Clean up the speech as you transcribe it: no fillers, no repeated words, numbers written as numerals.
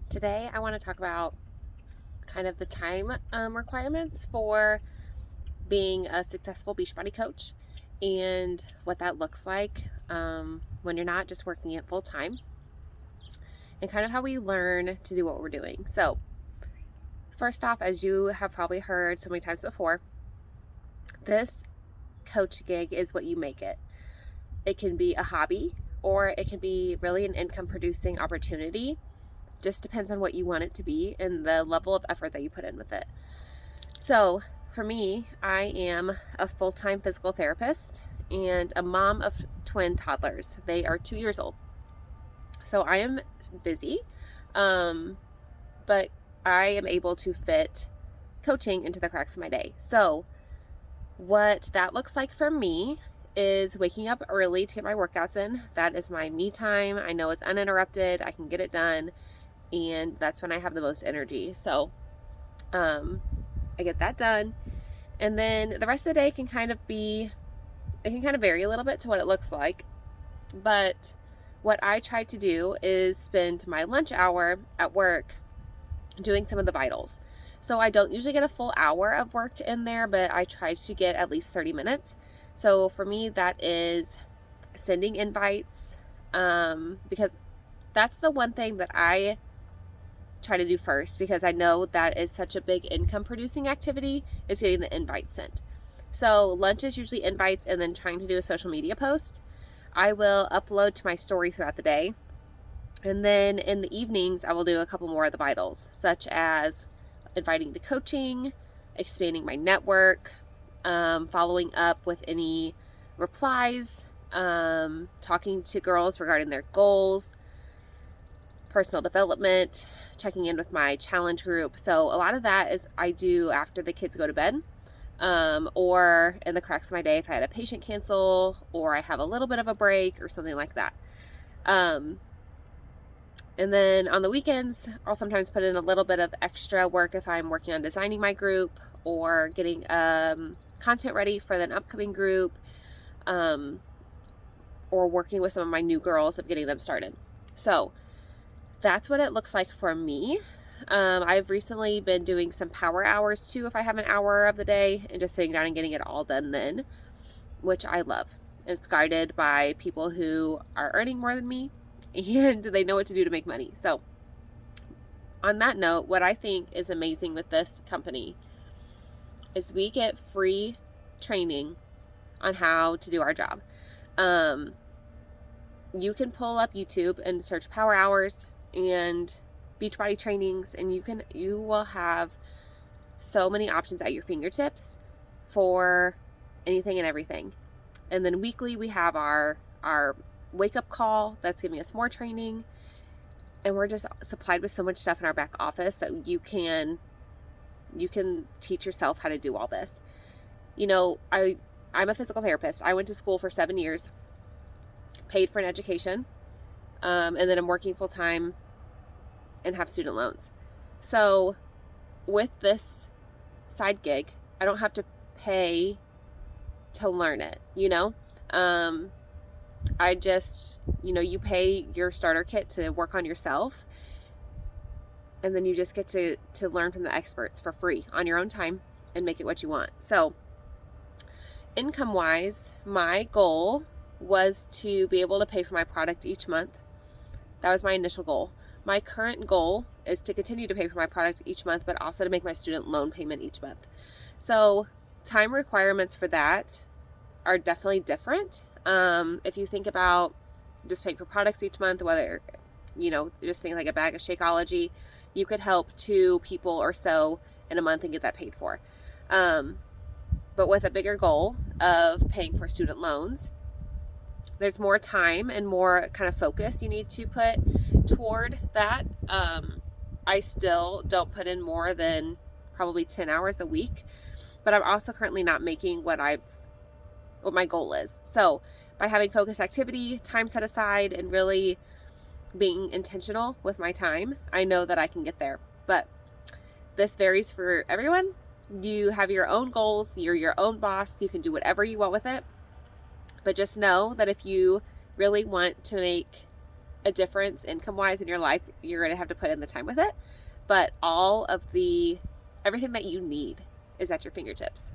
Today, I want to talk about kind of the time requirements for being a successful Beachbody coach and what that looks like when you're not just working it full time, and kind of how we learn to do what we're doing. So, first off, as you have probably heard so many times before, this coach gig is what you make it. It can be a hobby or it can be really an income producing opportunity. Just depends on what you want it to be and the level of effort that you put in with it. So, for me, I am a full time physical therapist and a mom of twin toddlers. They are 2 years old. So, I am busy, but I am able to fit coaching into the cracks of my day. So, what that looks like for me is waking up early to get my workouts in. That is my me time. I know it's uninterrupted, I can get it done, and that's when I have the most energy. So, I get that done. And then the rest of the day can kind of vary a little bit to what it looks like. But what I try to do is spend my lunch hour at work doing some of the vitals. So I don't usually get a full hour of work in there, but I try to get at least 30 minutes. So for me, that is sending invites, because that's the one thing that I try to do first, because I know that is such a big income producing activity, is getting the invite sent. So lunch is usually invites and then trying to do a social media post. I will upload to my story throughout the day. And then in the evenings, I will do a couple more of the vitals, such as inviting to coaching, expanding my network, following up with any replies, talking to girls regarding their goals, personal development, checking in with my challenge group. So a lot of that is I do after the kids go to bed, or in the cracks of my day if I had a patient cancel or I have a little bit of a break or something like that. And then on the weekends, I'll sometimes put in a little bit of extra work if I'm working on designing my group or getting content ready for an upcoming group, or working with some of my new girls of getting them started. So that's what it looks like for me. I've recently been doing some power hours too, if I have an hour of the day, and just sitting down and getting it all done then, which I love. It's guided by people who are earning more than me and they know what to do to make money. So on that note, what I think is amazing with this company is we get free training on how to do our job. You can pull up YouTube and search power hours and Beachbody trainings, and you will have so many options at your fingertips for anything and everything. And then weekly we have our wake up call that's giving us more training, and we're just supplied with so much stuff in our back office that you can teach yourself how to do all this. I'm a physical therapist. I went to school for 7 years, paid for an education, and then I'm working full time and have student loans. So with this side gig, I don't have to pay to learn it, I just, you pay your starter kit to work on yourself, and then you just get to learn from the experts for free on your own time and make it what you want. So income wise, my goal was to be able to pay for my product each month. That was my initial goal. My current goal is to continue to pay for my product each month, but also to make my student loan payment each month. So time requirements for that are definitely different. If you think about just paying for products each month, whether, just think like a bag of Shakeology, you could help 2 people or so in a month and get that paid for. But with a bigger goal of paying for student loans, there's more time and more kind of focus you need to put toward that. I still don't put in more than probably 10 hours a week, but I'm also currently not making what my goal is. So by having focused activity, time set aside, and really being intentional with my time, I know that I can get there. But this varies for everyone. You have your own goals, you're your own boss, you can do whatever you want with it. But just know that if you really want to make a difference income-wise in your life, you're going to have to put in the time with it. But everything that you need is at your fingertips.